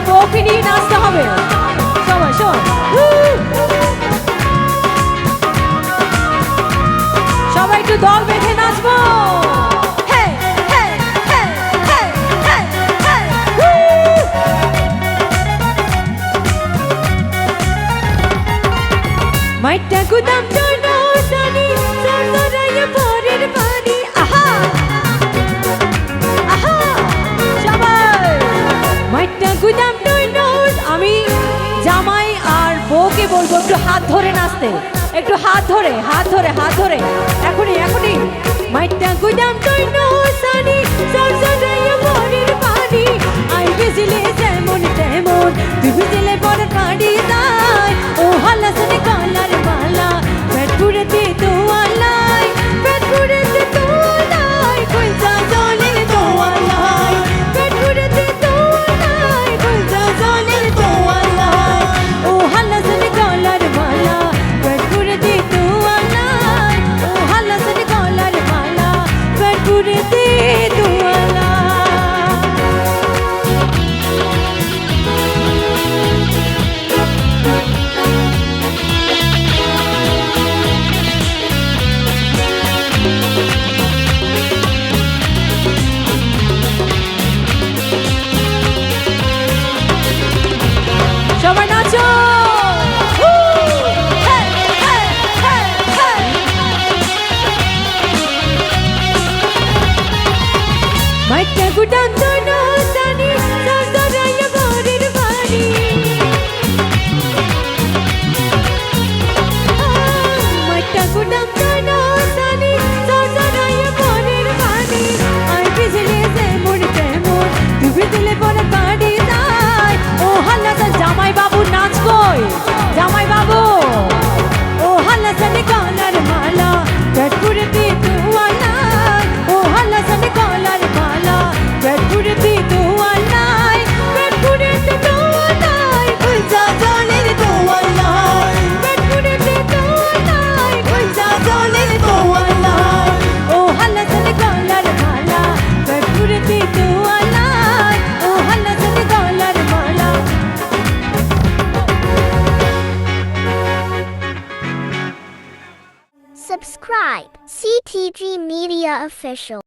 বউকে নিয়ে নাচতে হবে সবাই শোন সবাই একটু দল বেঁধে নাচবো মাইটা গুদাম জনো সানি সরসরায় পরের পানি আহা আহা সবাই মাইটা গুদাম জনো আমি জামাই আর বউকে বলবো একটু হাত ধরে নাচতে একটু হাত ধরে এখনই মাইটা গুদাম জনো সানি সরসরায় পরের পানি আই বিজলে যেমন তেমন তুই বিজলে পরের পানি দাই ও হালা সনে কলার মালা পেটপুরেতে তোয়ালাই পেটপুরেতে তোয়ালাই কইজা জলের তোয়ালাই পেটপুরেতে তোয়ালাই কইজা জলের তোয়ালাই ও হালা সনে কলার মালা পেটপুরেতে তোয়ালাই ও হালা সনে কলার মালা পেটপুরেতে তোয়ালাই সবাই নাচো মাইটা গুদাম জনো সানি সরসরায় পরের পানি মাইটা গুদাম জনো সানি সরসরায় পরের পানি আই বিজলে যেমন তেমন তুই বিজলে পরের পানি দাই ও হাল্লা জামাই বাবু নাচ কই জামাই বাবু ও হাল্লা সনে কলার মালা পেটপুরেতে তোয়ালাই ও হাল্লা সনে কলার মালা পেটপুরেতে তোয়ালাই পেটপুরেতে তোয়ালাই কইজা জলের তোয়ালাই পেটপুরেতে তোয়ালাই কইজা জলের তোয়ালাই ও হাল্লা সনে কলার মালা পেটপুরেতে তোয়ালাই ও হাল্লা সনে কলার মালা Subscribe CTG Media Official.